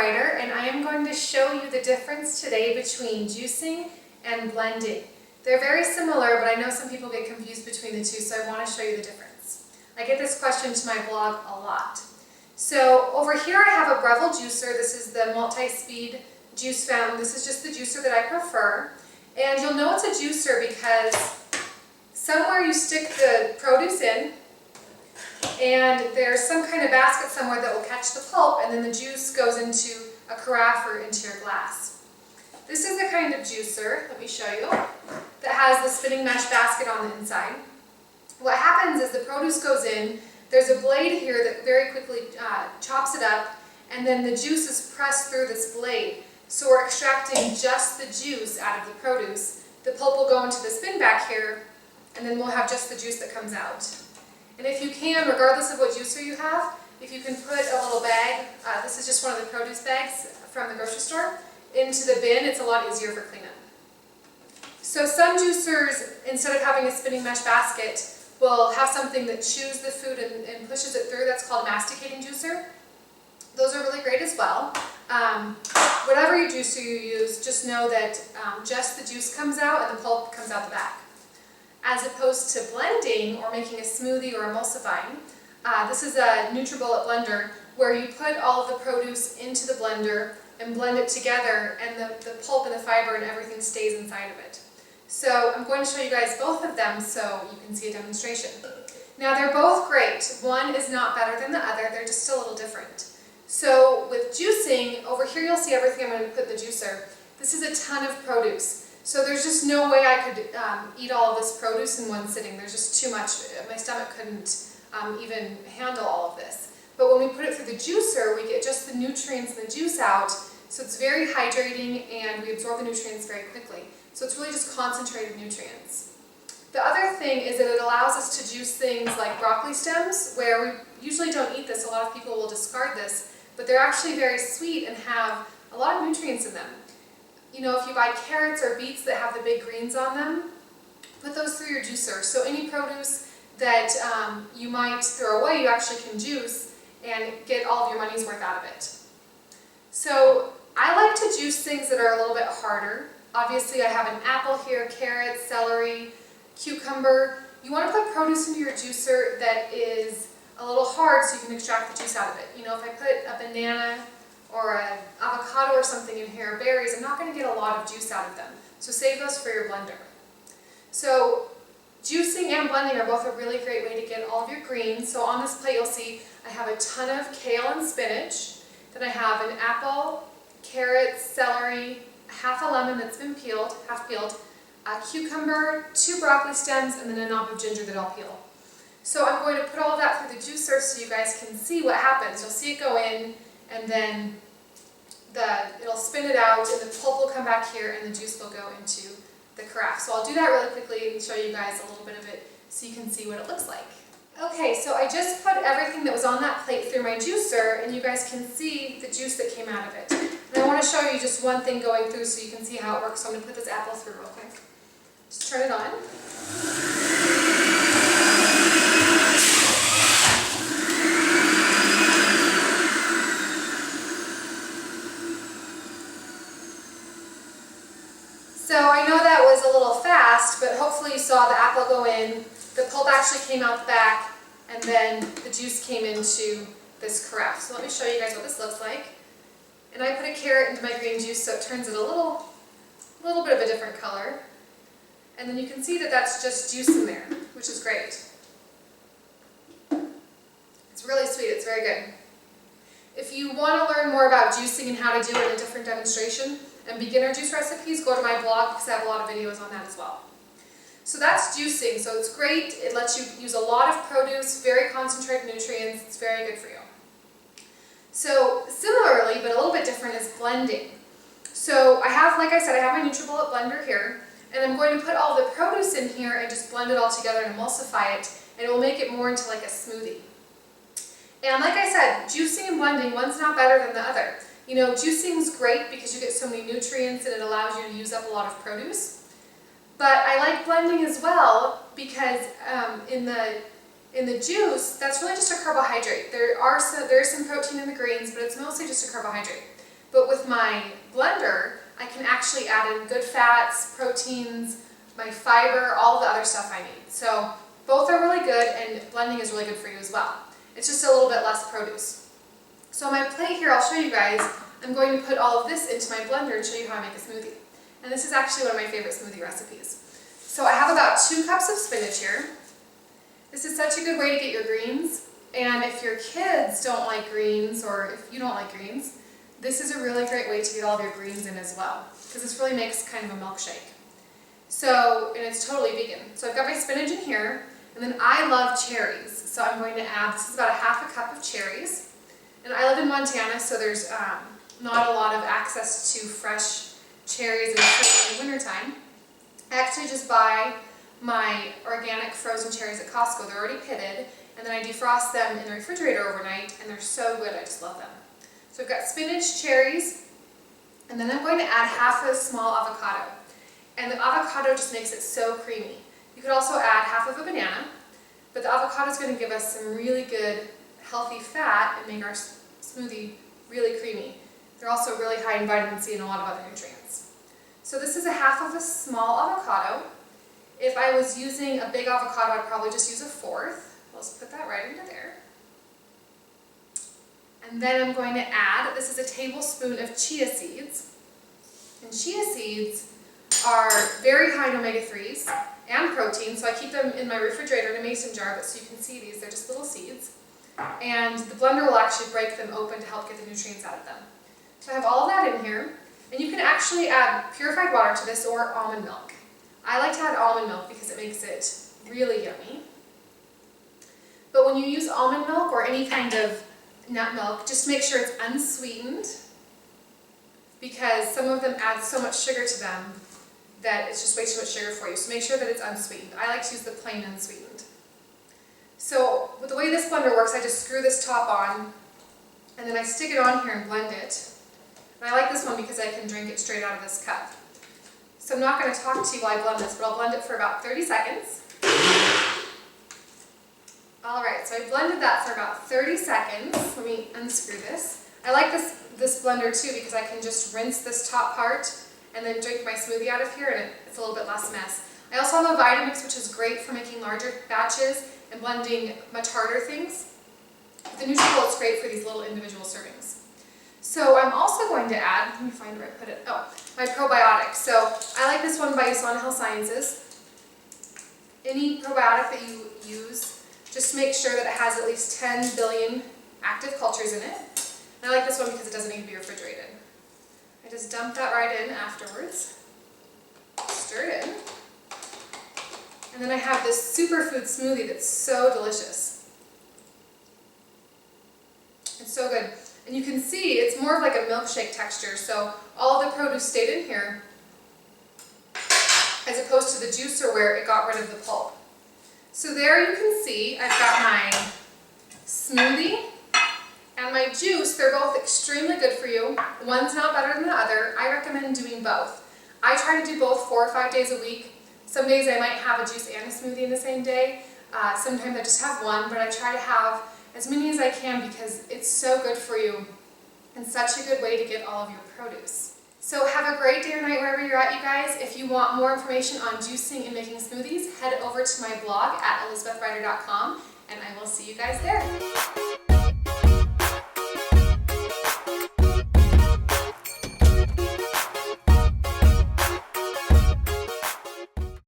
Ryder, and I am going to show you the difference today between juicing and blending. They're very similar, but I know some people get confused between the two, so I want to show you the difference. I get this question to my blog a lot. So over here I have a Breville juicer. This is the multi-speed juice fountain. This is just the juicer that I prefer. And you'll know it's a juicer because somewhere you stick the produce in, and there's some kind of basket somewhere that will catch the pulp, and then the juice goes into a carafe or into your glass. This is the kind of juicer, let me show you, that has the spinning mesh basket on the inside. What happens is the produce goes in, there's a blade here that very quickly chops it up, and then the juice is pressed through this blade. So we're extracting just the juice out of the produce. The pulp will go into the spin back here, and then we'll have just the juice that comes out. And if you can, regardless of what juicer you have, if you can put a little bag, this is just one of the produce bags from the grocery store, into the bin, it's a lot easier for cleanup. So some juicers, instead of having a spinning mesh basket, will have something that chews the food and pushes it through. That's called Masticating Juicer. Those are really great as well. Whatever your juicer you use, just know that just the juice comes out and the pulp comes out the back. As opposed to blending or making a smoothie or emulsifying, this is a NutriBullet blender where you put all of the produce into the blender and blend it together, and the pulp and the fiber and everything stays inside of it. So I'm going to show you guys both of them so you can see a demonstration. Now they're both great. One is not better than the other, they're just a little different. So with juicing, over here you'll see everything I'm going to put in the juicer. This is a ton of produce. So there's just no way I could eat all of this produce in one sitting. There's just too much. My stomach couldn't even handle all of this. But when we put it through the juicer, we get just the nutrients and the juice out. So it's very hydrating and we absorb the nutrients very quickly. So it's really just concentrated nutrients. The other thing is that it allows us to juice things like broccoli stems, where we usually don't eat this. A lot of people will discard this, but they're actually very sweet and have a lot of nutrients in them. You know, if you buy carrots or beets that have the big greens on them, put those through your juicer. So any produce that you might throw away, you actually can juice and get all of your money's worth out of it. So I like to juice things that are a little bit harder. Obviously I have an apple here, carrots, celery, cucumber. You want to put produce into your juicer that is a little hard so you can extract the juice out of it. You know, if I put a banana or an avocado or something in here, berries, I'm not going to get a lot of juice out of them. So save those for your blender. So juicing and blending are both a really great way to get all of your greens. So on this plate you'll see I have a ton of kale and spinach. Then I have an apple, carrots, celery, half a lemon that's been peeled, half peeled, a cucumber, 2 broccoli stems, and then a knob of ginger that I'll peel. So I'm going to put all that through the juicer so you guys can see what happens. You'll see it go in, and then it'll spin it out, and the pulp will come back here, and the juice will go into the carafe. So I'll do that really quickly and show you guys a little bit of it so you can see what it looks like. Okay, so I just put everything that was on that plate through my juicer, and you guys can see the juice that came out of it. And I want to show you just one thing going through so you can see how it works. So I'm going to put this apple through real quick. Just turn it on. So I know that was a little fast, but hopefully you saw the apple go in, the pulp actually came out the back, and then the juice came into this carafe. So let me show you guys what this looks like. And I put a carrot into my green juice so it turns it a little bit of a different color. And then you can see that that's just juice in there, which is great. It's really sweet, it's very good. If you want to learn more about juicing and how to do it in a different demonstration and beginner juice recipes, go to my blog because I have a lot of videos on that as well. So that's juicing, so it's great. It lets you use a lot of produce, very concentrated nutrients. It's very good for you. So similarly, but a little bit different, is blending. So I have, like I said, I have my NutriBullet blender here, and I'm going to put all the produce in here and just blend it all together and emulsify it, and it will make it more into like a smoothie. And like I said, juicing and blending, one's not better than the other. You know, juicing's great because you get so many nutrients and it allows you to use up a lot of produce. But I like blending as well because in the juice, that's really just a carbohydrate. There is some protein in the greens, but it's mostly just a carbohydrate. But with my blender, I can actually add in good fats, proteins, my fiber, all the other stuff I need. So both are really good, and blending is really good for you as well. It's just a little bit less produce. So on my plate here, I'll show you guys, I'm going to put all of this into my blender and show you how I make a smoothie. And this is actually one of my favorite smoothie recipes. So I have about 2 cups of spinach here. This is such a good way to get your greens. And if your kids don't like greens, or if you don't like greens, this is a really great way to get all of your greens in as well, because this really makes kind of a milkshake. So, and it's totally vegan. So I've got my spinach in here, and then I love cherries. So I'm going to add, this is about 1/2 cup of cherries. And I live in Montana, so there's not a lot of access to fresh cherries and fruit in the wintertime. I actually just buy my organic frozen cherries at Costco. They're already pitted, and then I defrost them in the refrigerator overnight, and they're so good. I just love them. So I've got spinach, cherries, and then I'm going to add 1/2 a small avocado. And the avocado just makes it so creamy. You could also add 1/2 of a banana, but the avocado is going to give us some really good healthy fat and make our smoothie really creamy. They're also really high in vitamin C and a lot of other nutrients. So this is 1/2 of a small avocado. If I was using a big avocado, I'd probably just use 1/4. Let's put that right into there. And then I'm going to add, this is a tablespoon of chia seeds. And chia seeds are very high in omega-3s and protein, so I keep them in my refrigerator in a mason jar, but so you can see these, they're just little seeds. And the blender will actually break them open to help get the nutrients out of them. So I have all of that in here, and you can actually add purified water to this or almond milk. I like to add almond milk because it makes it really yummy. But when you use almond milk or any kind of nut milk, just make sure it's unsweetened, because some of them add so much sugar to them that it's just way too much sugar for you. So make sure that it's unsweetened. I like to use the plain unsweetened. So with the way this blender works, I just screw this top on, and then I stick it on here and blend it. And I like this one because I can drink it straight out of this cup. So I'm not going to talk to you while I blend this, but I'll blend it for about 30 seconds. Alright, so I blended that for about 30 seconds. Let me unscrew this. I like this blender too because I can just rinse this top part and then drink my smoothie out of here, and it's a little bit less mess. I also have a Vitamix, which is great for making larger batches and blending much harder things. With the Nutribullet, it's great for these little individual servings. So I'm also going to add, let me find where I put it, my probiotic. So I like this one by USANA Health Sciences. Any probiotic that you use, just make sure that it has at least 10 billion active cultures in it. And I like this one because it doesn't need to be refrigerated. I just dump that right in afterwards, stir it in, and then I have this Superfood Smoothie that's so delicious. It's so good. And you can see it's more of like a milkshake texture, so all of the produce stayed in here, as opposed to the juicer where it got rid of the pulp. So there you can see I've got my smoothie and my juice. They're both extremely good for you. One's not better than the other. I recommend doing both. I try to do both 4 or 5 days a week. Some days I might have a juice and a smoothie in the same day. Sometimes I just have one, but I try to have as many as I can because it's so good for you and such a good way to get all of your produce. So have a great day or night wherever you're at, you guys. If you want more information on juicing and making smoothies, head over to my blog at elizabethryder.com, and I will see you guys there.